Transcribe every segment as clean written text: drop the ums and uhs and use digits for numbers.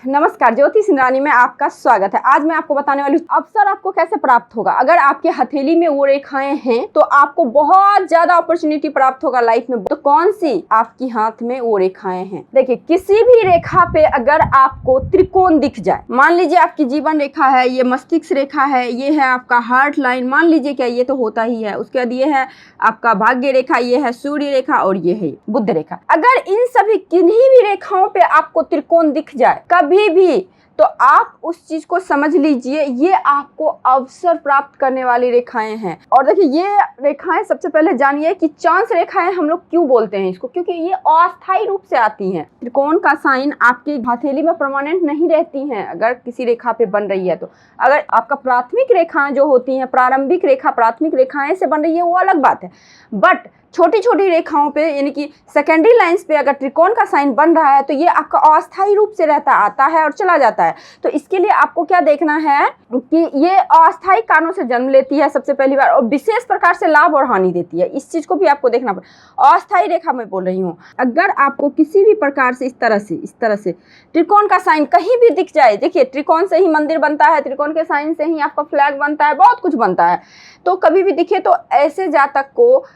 नमस्कार, ज्योति सिंधरानी में आपका स्वागत है। आज मैं आपको बताने वाली हूँ अवसर आपको कैसे प्राप्त होगा। अगर आपके हथेली में वो रेखाएं हैं तो आपको बहुत ज्यादा अपॉर्चुनिटी प्राप्त होगा लाइफ में। तो कौन सी आपकी हाथ में वो रेखाएं हैं? देखिए, किसी भी रेखा पे अगर आपको त्रिकोण दिख जाए, मान लीजिए आपकी जीवन रेखा है, ये मस्तिष्क रेखा है, ये है आपका हार्ट लाइन, मान लीजिए, क्या ये तो होता ही है। उसके बाद ये है आपका भाग्य रेखा, ये है सूर्य रेखा और ये है बुध रेखा। अगर इन सभी किन्हीं भी रेखाओं पे आपको त्रिकोण दिख जाए कभी भी, तो आप उस चीज को समझ लीजिए ये आपको अवसर प्राप्त करने वाली रेखाएं हैं। और देखिए, ये रेखाएं सबसे पहले जानिए कि चांस रेखाएं हम लोग क्यों बोलते हैं इसको, क्योंकि ये अस्थायी रूप से आती हैं। त्रिकोण का साइन आपकी हथेली में परमानेंट नहीं रहती हैं अगर किसी रेखा पे बन रही है तो। अगर आपका प्राथमिक रेखाएं जो होती हैं, प्रारंभिक रेखा प्राथमिक रेखाएं से बन रही है वो अलग बात है, बट छोटी छोटी रेखाओं पे यानी कि सेकेंडरी लाइंस पे अगर त्रिकोण का साइन बन रहा है तो ये आपका अस्थायी रूप से रहता आता है और चला जाता है। तो इसके लिए आपको क्या देखना है कि ये अस्थायी कारणों से जन्म लेती है सबसे पहली बार, और विशेष प्रकार से लाभ और हानि देती है। इस चीज को भी आपको देखना पड़ेगा। अस्थायी रेखा मैं बोल रही हूँ। अगर आपको किसी भी प्रकार से इस तरह से त्रिकोण का साइन कहीं भी दिख जाए, देखिए त्रिकोण से ही मंदिर बनता है, त्रिकोण के साइन से ही आपका फ्लैग बनता है, बहुत कुछ बनता है। तो कभी भी दिखे तो ऐसे जातक को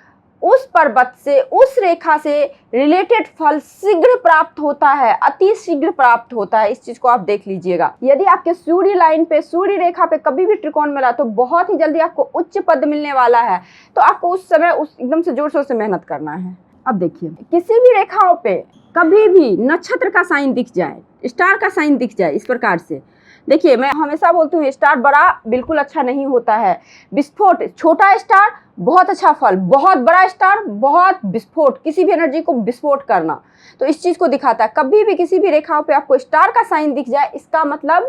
उस पर्वत से, उस रेखा से रिलेटेड फल शीघ्र प्राप्त होता है, अति शीघ्र प्राप्त होता है। इस चीज को आप देख लीजिएगा। यदि आपके सूर्य लाइन पे, सूर्य रेखा पे कभी भी त्रिकोण मिला तो बहुत ही जल्दी आपको उच्च पद मिलने वाला है। तो आपको उस समय एकदम से जोर शोर से मेहनत करना है। अब देखिए, किसी भी रेखाओं पे कभी भी नक्षत्र का साइन दिख जाए, स्टार का साइन दिख जाए, इस प्रकार से देखिए, मैं हमेशा बोलती हूँ स्टार बड़ा बिल्कुल अच्छा नहीं होता है। विस्फोट, छोटा स्टार बहुत अच्छा फल, बहुत बड़ा स्टार बहुत विस्फोट, किसी भी एनर्जी को विस्फोट करना। तो इस चीज को दिखाता है। कभी भी किसी भी रेखाओं पे आपको स्टार का साइन दिख जाए, इसका मतलब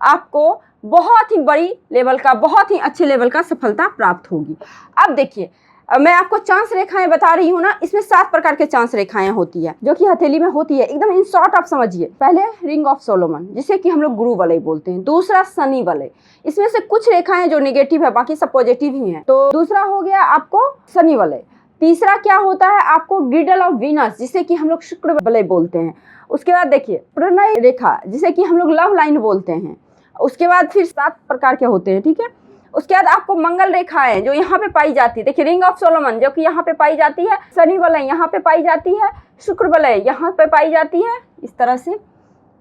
आपको बहुत ही बड़ी लेवल का, बहुत ही अच्छे लेवल का सफलता प्राप्त होगी। अब देखिए, मैं आपको चांस रेखाएं बता रही हूँ ना, इसमें 7 प्रकार के चांस रेखाएं होती है जो कि हथेली में होती है। एकदम इन शॉर्ट आप समझिए। पहले रिंग ऑफ सोलोमन, जिसे कि हम लोग गुरु वलय बोलते हैं। दूसरा शनि वलय। इसमें से कुछ रेखाएं जो नेगेटिव है, बाकी सब पॉजिटिव ही हैं। तो दूसरा हो गया आपको शनि वलय। तीसरा क्या होता है आपको ग्रिडल ऑफ वीनस, जिसे कि हम लोग शुक्र वलय बोलते हैं। उसके बाद देखिए प्रणय रेखा, जिसे कि हम लोग लव लाइन बोलते हैं। उसके बाद फिर 7 प्रकार के होते हैं, ठीक है। उसके बाद आपको मंगल रेखा है जो यहाँ पे पाई जाती है। देखिए, रिंग ऑफ सोलोमन जो कि यहाँ पे पाई जाती है, शनि वलय यहाँ पे पाई जाती है, शुक्र वलय यहाँ पे पाई जाती है। इस तरह से,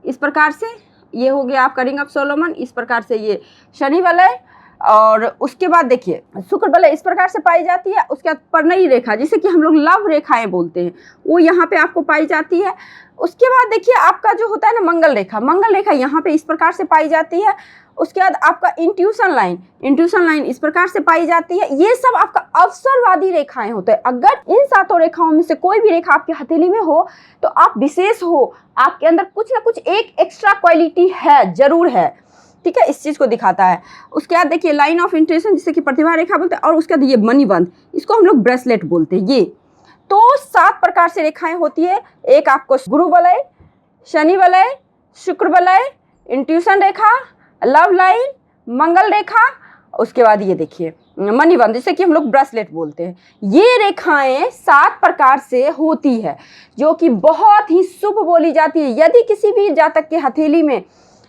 इस प्रकार से ये हो गया आपका रिंग ऑफ सोलोमन। इस प्रकार से ये शनि वलय। और उसके बाद देखिए शुक्र वलय इस प्रकार से पाई जाती है। उसके बाद प्रणयी रेखा, जिसे कि हम लोग लव रेखाएं बोलते हैं, वो यहाँ पे आपको पाई जाती है। उसके बाद देखिए आपका जो होता है ना मंगल रेखा यहाँ पे इस प्रकार से पाई जाती है। उसके बाद आपका इंट्यूशन लाइन इस प्रकार से पाई जाती है। ये सब आपका अवसरवादी रेखाएं होते हैं। अगर इन 7 रेखाओं में से कोई भी रेखा आपकी हथेली में हो तो आप विशेष हो, आपके अंदर कुछ ना कुछ एक एक्स्ट्रा क्वालिटी है, जरूर है, ठीक है। इस चीज को दिखाता है। उसके बाद देखिए लाइन ऑफ इंट्यूशन, जिसे कि प्रतिभा रेखा बोलते हैं। और उसके बाद ये मणिबंध, इसको हम लोग ब्रेसलेट बोलते हैं। ये तो 7 प्रकार से रेखाएं होती है। एक आपको गुरु वलय, शनि वलय, शुक्र वलय, इंट्यूशन रेखा, लव लाइन, मंगल रेखा। उसके बाद ये देखिए मणिबंध, जिसे कि हम लोग ब्रेसलेट बोलते हैं। ये रेखाएं 7 प्रकार से होती है जो कि बहुत ही शुभ बोली जाती है। यदि किसी भी जातक के हथेली में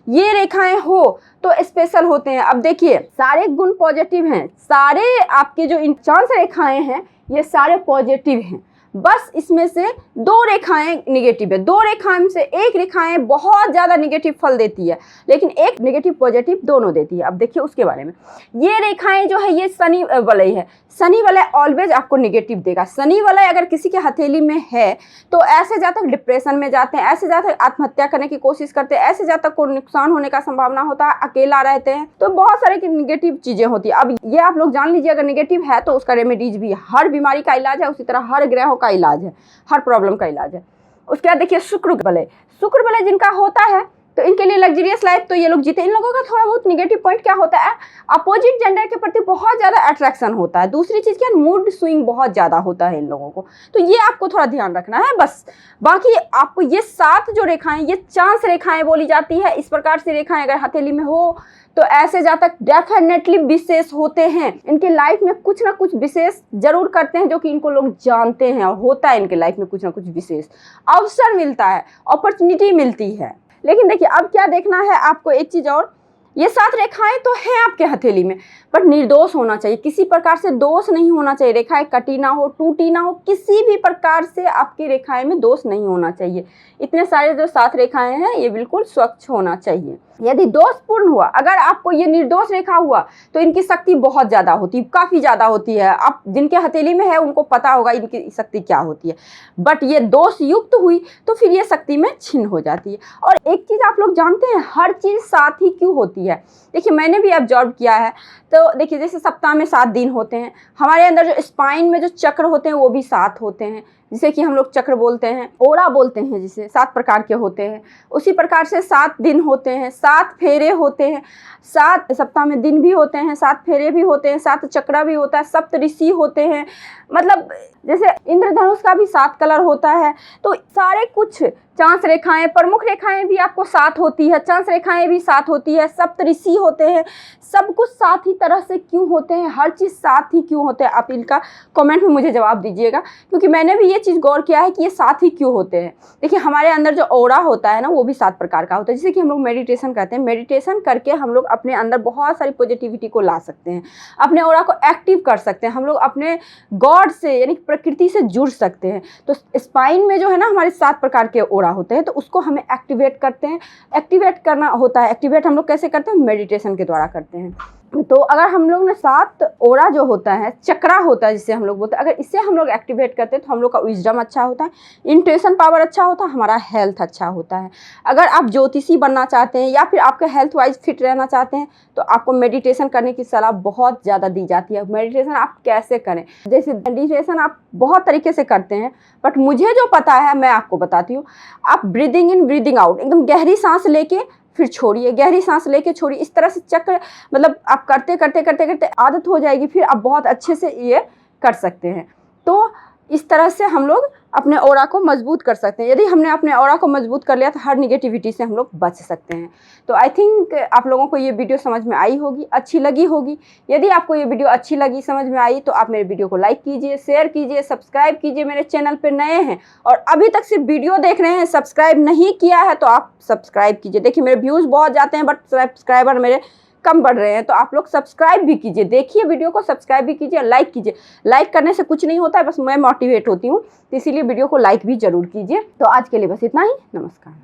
ये रेखाएं हो तो स्पेशल होते हैं। अब देखिए, सारे गुण पॉजिटिव हैं, सारे आपके जो इन चांस रेखाएं हैं ये सारे पॉजिटिव हैं। बस इसमें से 2 रेखाएं निगेटिव है। 2 रेखाएं में से एक रेखाएं बहुत ज्यादा निगेटिव फल देती है, लेकिन एक नेगेटिव पॉजिटिव दोनों देती है। अब देखिए उसके बारे में। ये रेखाएं जो है ये शनि वलय है। शनि वलय ऑलवेज आपको निगेटिव देगा। शनि वलय अगर किसी के हथेली में है तो ऐसे जातक डिप्रेशन में जाते हैं, ऐसे जातक आत्महत्या करने की कोशिश करते हैं, ऐसे जातक को नुकसान होने का संभावना होता है, अकेला रहते हैं, तो बहुत सारे की निगेटिव चीजें होती है। अब ये आप लोग जान लीजिए, अगर निगेटिव है तो उसका रेमेडीज भी, हर बीमारी का इलाज है, उसी तरह हर ग्रहों का इलाज है, हर प्रॉब्लम का इलाज है। उसके बाद देखिए शुक्र वलय जिनका होता है तो इनके लिए लग्जरियस लाइफ तो ये लोग जीते। इन लोगों का थोड़ा बहुत निगेटिव पॉइंट क्या होता है, अपोजिट जेंडर के प्रति बहुत ज़्यादा अट्रैक्शन होता है। दूसरी चीज़ क्या, मूड स्विंग बहुत ज़्यादा होता है इन लोगों को। तो ये आपको थोड़ा ध्यान रखना है बस। बाकी आपको ये 7 जो रेखाएं, ये चांस रेखाएं बोली जाती है। इस प्रकार से रेखाएं अगर हथेली में हो तो ऐसे जातक डेफिनेटली विशेष होते हैं। इनके लाइफ में कुछ ना कुछ विशेष जरूर करते हैं जो कि इनको लोग जानते हैं, और होता है इनके लाइफ में कुछ ना कुछ विशेष, अवसर मिलता है, अपॉर्चुनिटी मिलती है। लेकिन देखिए अब क्या देखना है आपको, एक चीज़ और, ये 7 रेखाएं तो हैं आपके हथेली में, बट निर्दोष होना चाहिए, किसी प्रकार से दोष नहीं होना चाहिए, रेखाएं कटी ना हो, टूटी ना हो, किसी भी प्रकार से आपकी रेखाएं में दोष नहीं होना चाहिए। इतने सारे जो 7 रेखाएं हैं ये बिल्कुल स्वच्छ होना चाहिए। यदि दोषपूर्ण हुआ, अगर आपको ये निर्दोष रेखा हुआ तो इनकी शक्ति बहुत ज़्यादा होती है, काफ़ी ज़्यादा होती है। आप जिनके हथेली में है उनको पता होगा इनकी शक्ति क्या होती है। बट ये दोष युक्त हुई तो फिर ये शक्ति में छिन्न हो जाती है। और एक चीज़ आप लोग जानते हैं, हर चीज़ साथ ही क्यों होती है। देखिए मैंने भी ऑब्जर्व किया है, तो देखिए जैसे सप्ताह में 7 दिन होते हैं, हमारे अंदर जो स्पाइन में जो चक्र होते हैं वो भी 7 होते हैं, जिसे कि हम लोग चक्र बोलते हैं, ओरा बोलते हैं, जिसे 7 प्रकार के होते हैं। उसी प्रकार से 7 दिन होते हैं, 7 फेरे होते हैं, 7 सप्ताह में दिन भी होते हैं, 7 फेरे भी होते हैं, 7 चक्रा भी होता है, सप्तऋषि होते हैं, मतलब जैसे इंद्रधनुष का भी 7 कलर होता है। तो सारे कुछ चांस रेखाएं, प्रमुख रेखाएं भी आपको 7 होती है, चांस रेखाएं भी 7 होती है, सप्तऋषि होते हैं, सब कुछ 7 ही तरह से क्यों होते हैं, हर चीज़ 7 ही क्यों होते हैं, आप इनका कमेंट में मुझे जवाब दीजिएगा, क्योंकि मैंने भी ये चीज़ गौर किया है कि ये 7 ही क्यों होते हैं। देखिए हमारे अंदर जो ऑरा होता है ना वो भी 7 प्रकार का होता है। जैसे कि हम लोग मेडिटेशन करते हैं, मेडिटेशन करके हम लोग अपने अंदर बहुत सारी पॉजिटिविटी को ला सकते हैं, अपने ऑरा को एक्टिव कर सकते हैं, हम लोग अपने गॉड से यानी प्रकृति से जुड़ सकते हैं। तो स्पाइन में जो है ना हमारे 7 प्रकार के ऑरा होते हैं, तो उसको हमें एक्टिवेट करते हैं, एक्टिवेट करना होता है। एक्टिवेट हम लोग कैसे करते हैं, मेडिटेशन के द्वारा करते हैं। तो अगर हम लोग ने 7 ओरा जो होता है, चक्रा होता है जिसे हम लोग बोलते हैं, अगर इसे हम लोग एक्टिवेट करते हैं तो हम लोग का विजडम अच्छा होता है, इंट्यूशन पावर अच्छा होता है, हमारा हेल्थ अच्छा होता है। अगर आप ज्योतिषी बनना चाहते हैं या फिर आपके हेल्थ वाइज फिट रहना चाहते हैं तो आपको मेडिटेशन करने की सलाह बहुत ज़्यादा दी जाती है। मेडिटेशन आप कैसे करें, जैसे मेडिटेशन आप बहुत तरीके से करते हैं, बट मुझे जो पता है मैं आपको बताती हूँ। आप ब्रीदिंग इन ब्रीदिंग आउट, एकदम गहरी सांस लेके फिर छोड़िए, गहरी सांस लेके छोड़िए, इस तरह से चक्र मतलब आप करते करते करते करते आदत हो जाएगी, फिर आप बहुत अच्छे से ये कर सकते हैं। तो इस तरह से हम लोग अपने ऑरा को मजबूत कर सकते हैं। यदि हमने अपने ऑरा को मजबूत कर लिया तो हर निगेटिविटी से हम लोग बच सकते हैं। तो आई थिंक आप लोगों को ये वीडियो समझ में आई होगी, अच्छी लगी होगी। यदि आपको ये वीडियो अच्छी लगी, समझ में आई, तो आप मेरे वीडियो को लाइक कीजिए, शेयर कीजिए, सब्सक्राइब कीजिए। मेरे चैनल पर नए हैं और अभी तक सिर्फ वीडियो देख रहे हैं, सब्सक्राइब नहीं किया है तो आप सब्सक्राइब कीजिए। देखिए मेरे व्यूज़ बहुत जाते हैं बट सब्सक्राइबर मेरे कम बढ़ रहे हैं, तो आप लोग सब्सक्राइब भी कीजिए, देखिए वीडियो को, सब्सक्राइब भी कीजिए, लाइक कीजिए। लाइक करने से कुछ नहीं होता है, बस मैं मोटिवेट होती हूँ, तो इसीलिए वीडियो को लाइक भी जरूर कीजिए। तो आज के लिए बस इतना ही, नमस्कार।